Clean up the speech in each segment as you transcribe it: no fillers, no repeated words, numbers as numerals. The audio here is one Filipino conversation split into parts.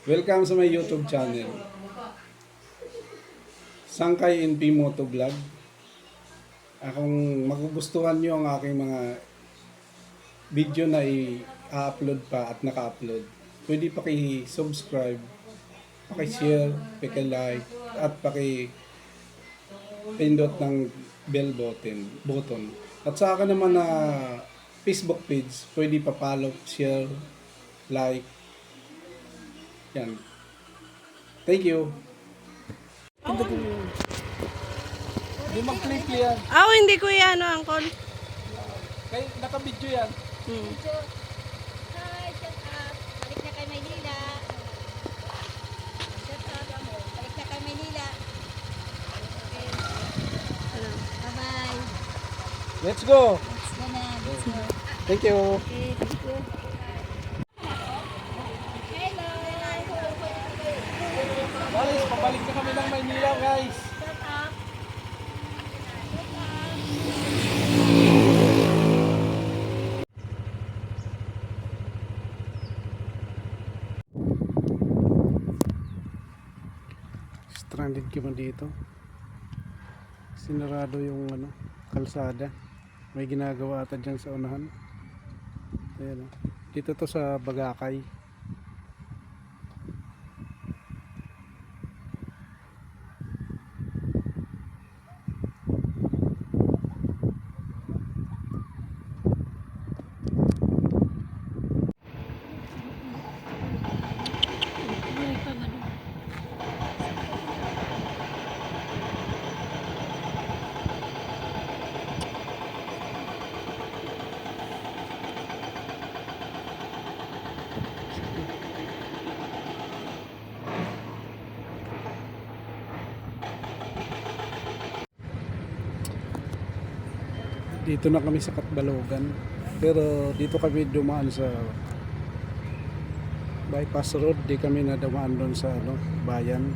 Welcome sa my YouTube channel. Sangkay NP Moto Vlog. Kung magugustuhan nyo ang aking mga video na i-upload pa at naka-upload, pwede paki-subscribe, paki-share, paki-like, at paki-pindot ng bell button. At sa akin naman na Facebook page, pwede pa-follow, share, like. Yan. Thank you. Hindi mag-click yan. Hindi ko yan, Uncle. Kaya naka-video yan. Hi, shut up. Balik na kay Maynila. Shut up. Balik na kay Maynila. Okay. Bye-bye. Let's go. Let's go na. Let's go. Thank you. Okay, thank you. Hello. Guys, pabalik na kami ng Maynila, guys. Shut up. Stranded kami dito. Sinarado yung kalsada. May ginagawa ata dyan sa unahan. Ayan, dito to sa Bagakay. Dito na kami sa Katbalogan. Pero dito kami dumaan sa bypass road. Di kami nadamaan doon sa bayan.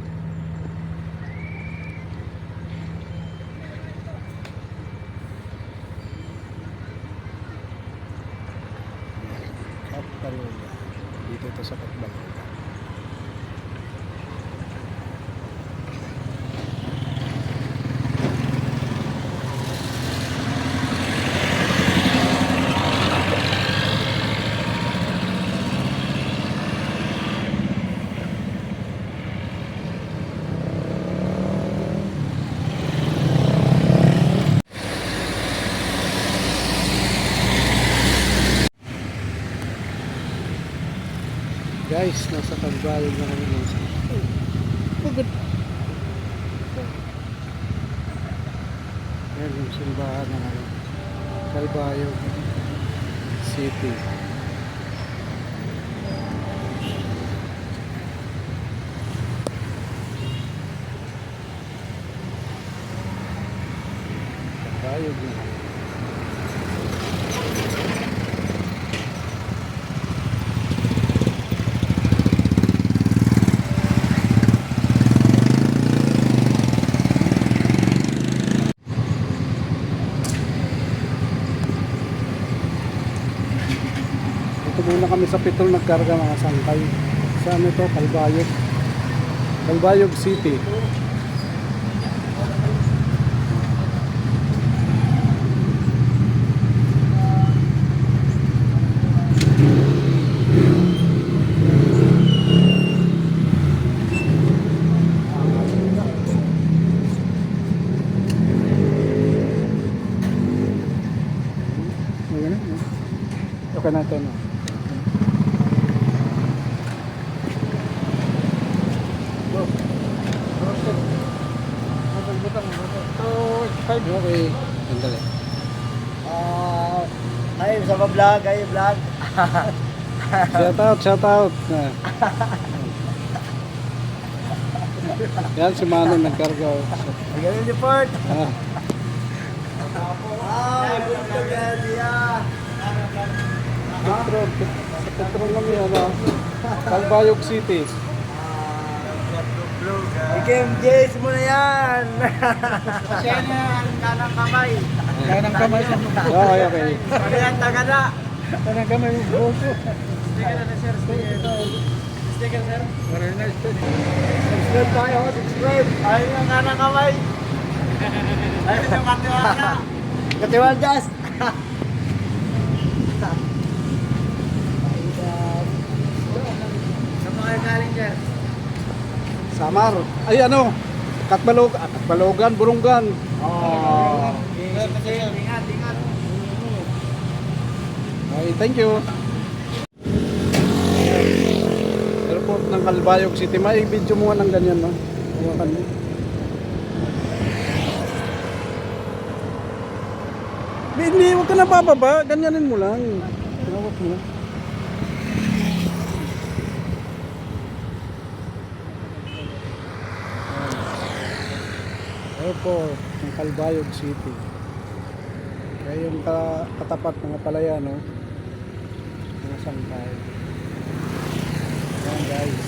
Katbalogan. Dito to sa Katbalogan. Guys, nasa Kalbayog na kami ng pagod. Yan yung simbahan ng Kalbayog City. Kalbayog na kami. Ito muna kami sa Pitol nagkarga mga sangkay. Saan ito? Kalbayog. Kalbayog City. Okay na ito, no? Okay. Sandali. Ay, sa vlog, ay vlog. Shout out. Yan si Manong nagkarga. Magaling report. Ah, Ay, vlog niya. sa Petron kami, Kalbayog City. KMJ, muna yan. Siya na ang kanang kamay. Kanang kamay. Okay, okay. Ano yan, taga na. Kanang kamay. Boso. Sige na, sir. Sige. sticker, sir. Very nice. Subscribe tayo, subscribe. Ayun yung nga ng kamay. Ayun yung katiwala. Katiwala, just. Saan mo kayo galing, sir? Samar. Ay ano, Katbalogan, Burunggan. Oh. Ingat, ingat. Ay, thank you. Airport ng Calbayog City. May video mo nga ng ganyan, no? Hawakan mo. Hindi, huwag ka na bababa. Ganyanin mo lang. Hawak mo. Airport ng Calbayog City. Kaya yung katapat mga palaya, no? Mga sangkay. Ayan, guys.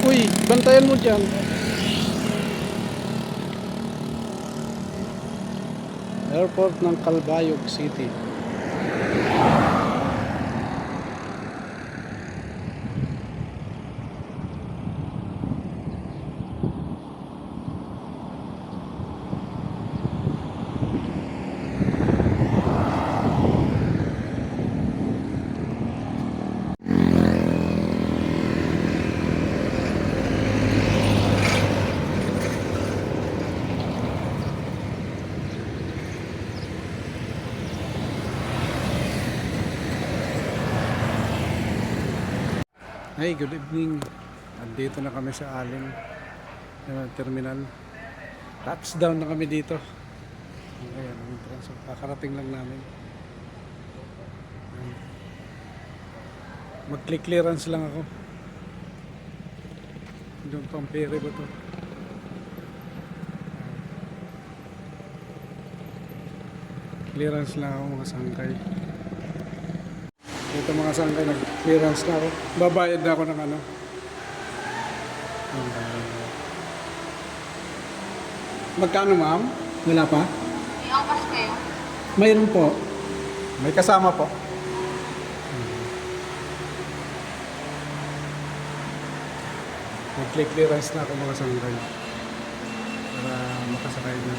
Uy, bantayan mo dyan. Airport ng Calbayog City. Hey, good evening. Andito na kami sa Allen Terminal. Touchdown na kami dito. Ayan, ang entrance. Kakarating lang namin. Mag-click clearance lang ako. Yung pampere ba to? Clearance lang ako mga sangkay. Ito mga sangkay, nag-clearance na ako. Babayad na ako ng ano. Magkano, ma'am? Wala pa? May opas kayo? Mayroon po. May kasama po. Nag-click clearance na ako mga sangkay. Para makasakay na.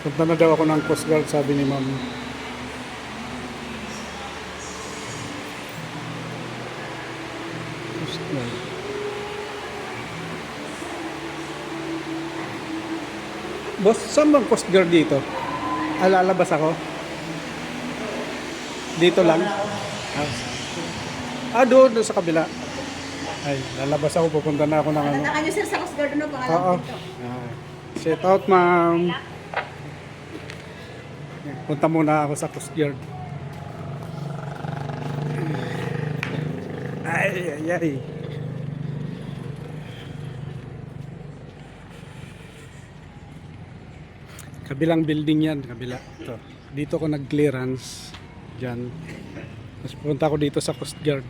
Punta na daw ako ng Coast Guard, sabi ni ma'am. Coast Guard. Boss, saan bang Coast Guard dito? Lalabas ako? Dito lang? Doon sa kabila. Ay, lalabas ako, pupunta na ako ng ano. Tatakan nyo sir sa Coast Guard, ano pangalan Oo. dito? Shout out, ma'am. Punta muna ako sa Coast Guard. Ay, ay, ay. Kabilang building yan, kabila. Ito. Dito ko nag-clearance. Diyan. Tapos pupunta ako dito sa Coast Guard.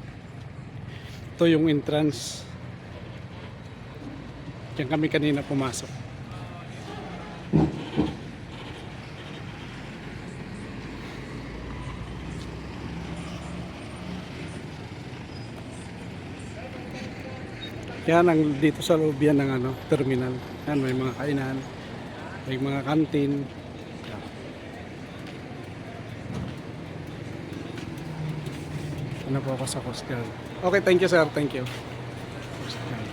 Ito yung entrance. Diyan kami kanina pumasok. Yan ang dito sa loob yan ng terminal. Yan, may mga kainan, may mga kantin. Yan. Ano po ako sa Coast Guard. Okay, thank you sir, thank you. Coast Guard.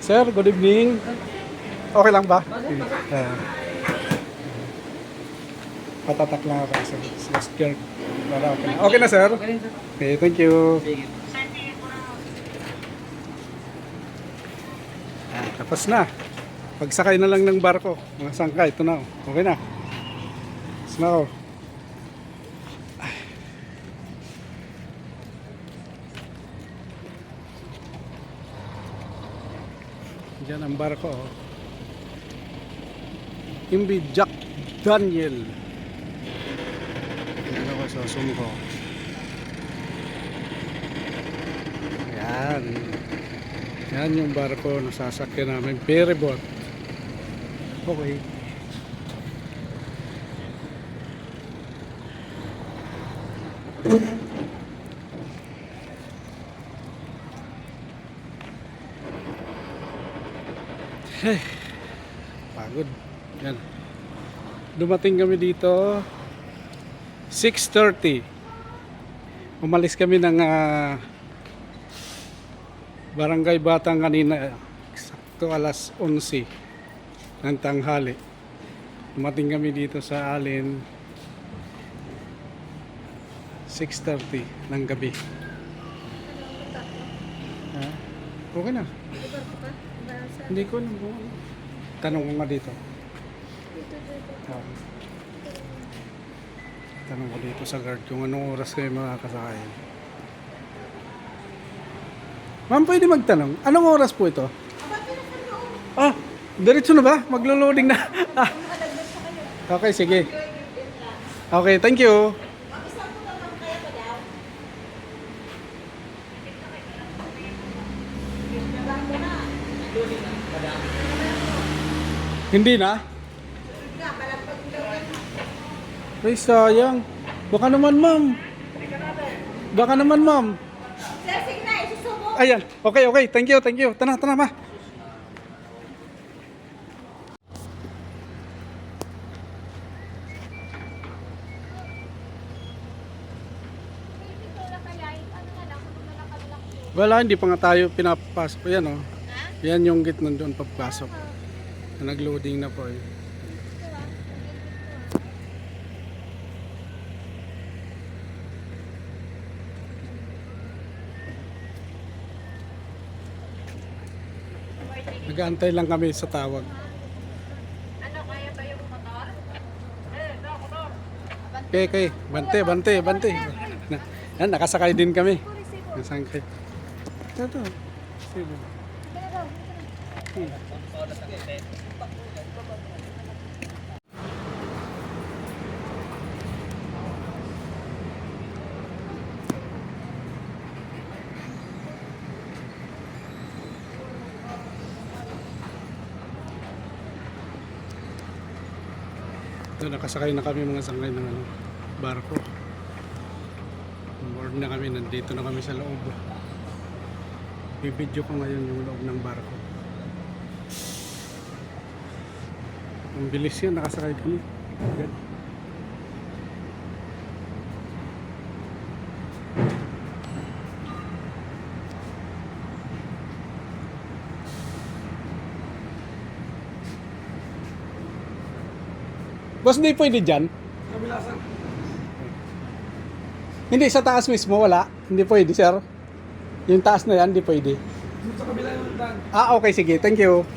Sir, good evening. Okay lang ba? Patatak lang ako sa Coast Guard. Para okay na. Okay na sir? Okay, thank you. Tapos na. Pagsakay na lang ng barko. Mga sangka, ito na. Okay na. Tapos na ako. Diyan ang barko. Imbi Jack Daniel. Ano ko sa sumko. Yan. Yan yung barko na sasakyan namin. Ferryboat. Okay. Hey, pagod. Yan. Dumating kami dito 6:30. Umalis kami ng Barangay Batang kanina. Eksakto alas 11 ng tanghali. Dumating kami dito sa Alin 6:30 ng gabi. Ha? Okay na. Hindi ko alam kung ano. Tanong ko nga dito. Tanong ko dito sa guard kung anong oras kayo makakasakay. Ma'am, pwede magtanong. Anong oras po ito? Ah, diretso na ba? Maglo-loading na. Ah. Okay, sige. Okay, thank you. Hindi na? Ay, sayang. Baka naman, ma'am. Baka naman, ma'am. Sir, sige na, isusubo. Ayan. Okay, okay. Thank you, thank you. Tana, ma. Wala, hindi pa nga tayo pinapasok. Yan, oh. Yan yung gate nandun papasok. Nag-loading na po eh. Nag-aantay lang kami sa tawag. Ano, kaya ba yung motor? Okay, okay. Bante. Yan, nakasakay din kami. Nakasakay. Ito. Sige. Ito, nakasakay na kami mga sangkay ng barko. Board na kami, nandito na kami sa loob. Bibidyo ko ngayon yung loob ng barko. Ang bilis yan, nakasakay kami. Agad. Boss, hindi pwede dyan? Hindi, sa taas mismo, wala. Hindi pwede, sir. Yung taas na yan, hindi pwede. Sa kabila yung dan. Ah, okay, sige. Thank you.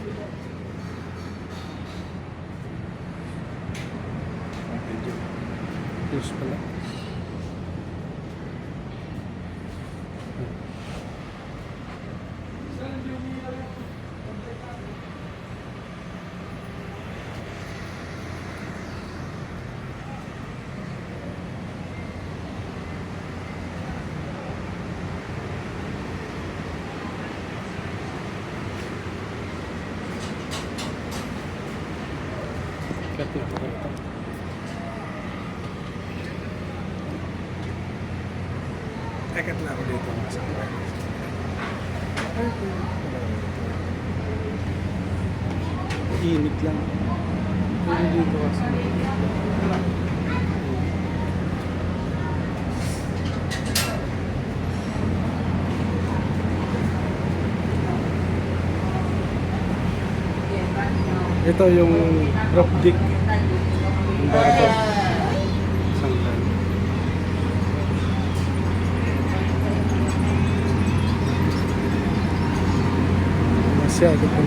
Yes pala. Eket na ako dito mga sangkay. Init lang. Pero dito kasi. Ito yung drop dig. Yung barko. Sangkay. Masyado po.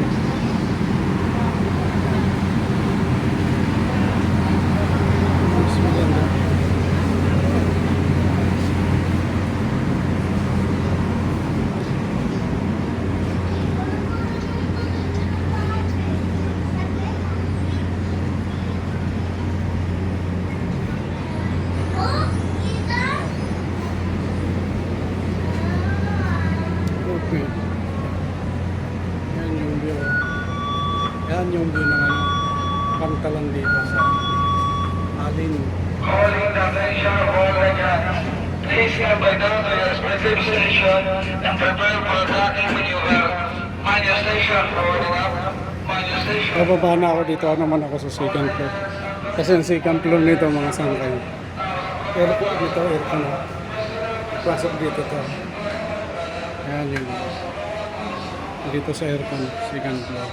Mas maganda. Okay. Yan yung view. Yan yung view ng ano, Pantalan dito sa Alin. Calling the attention of all Rajans. Please come by down to your respective station and prepare for tracking maneuver. Mind your station, forwarding up. Mind your station. Bababa na ako dito. Ano naman ako sa second floor. Kasi ang second floor nito mga sangkay. Aircon dito, aircon. Pasok dito to. Ayan yung dito sa aircon, second floor.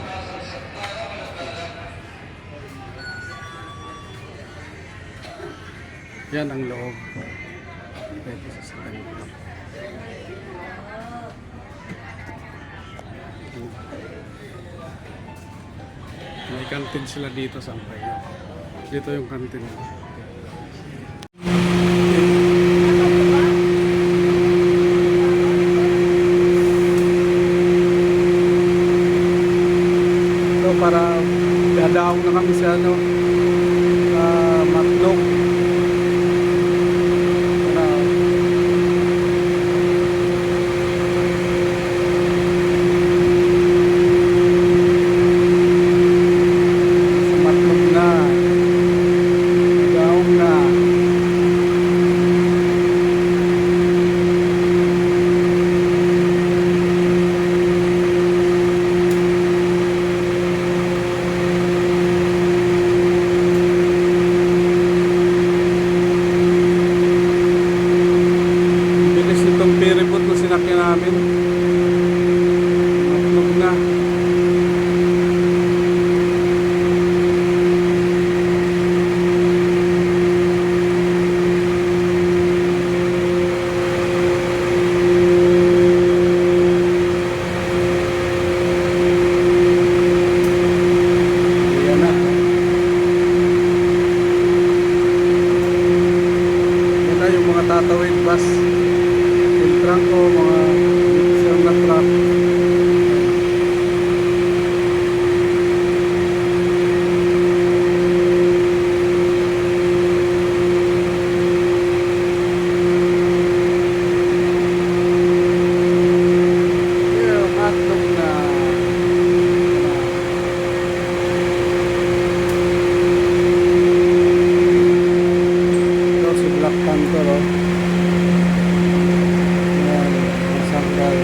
Yan ang loob. Dito sa second floor. May kantin sila dito sa Ampay. Dito yung kantin. So para dadaong na kami sa ano, Matlog. Para sa Matlog na. Dadaong na. Bilis nitong ferryboat na sinakyan namin. Matlog na. Ayan na. Yan na yung mga tatawid bus. Yung truck o mga mixer na truck. Yeah, Matlog na. Ito si Black Panther, oh. Yan, masangkay.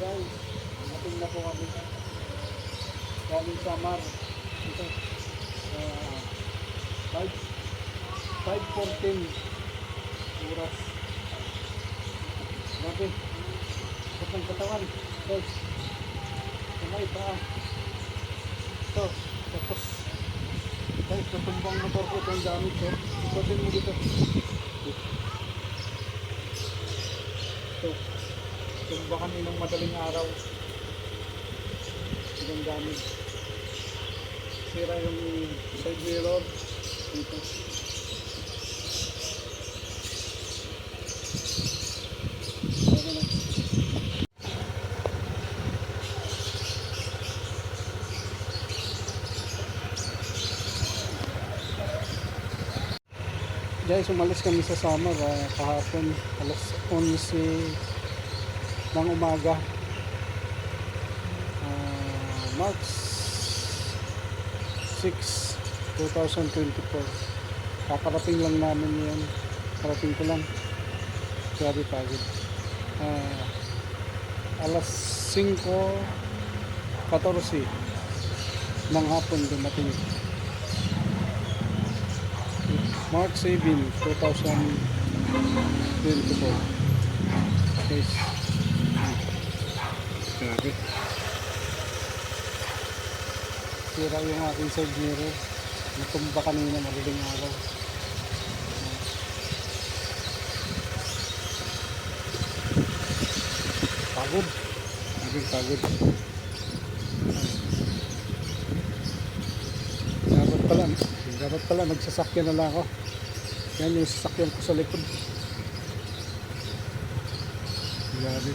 Guys, ating na po kami. Galing sa Mar. Ito. 5:14 oras. Grabe. Ikot ng katawan. Guys. Kamay pa. Ito. Tapos. Guys, natumbang motor ko. Ito ang gamit ko. Ikotin mo dito. Ito. Tumba kami ng madaling araw. Ito ang gamit. Sira yung side mirror. Dito. Okay na. Guys, umalis kami sa summer kahapon alas 11 ng umaga. March 6, 2024. Kakarating lang namin yan. Karating ko lang. Grabe pagod. Alas 5:14 ng hapon dumating. March 7, 2024. Guys. Grabe. Sira yung aking side mirror. Natumba kanina madaling araw. Pagod. Pagod. Dapat pala nagsasakyan na lang ako. Yan yung sasakyan ko sa likod. Grabe.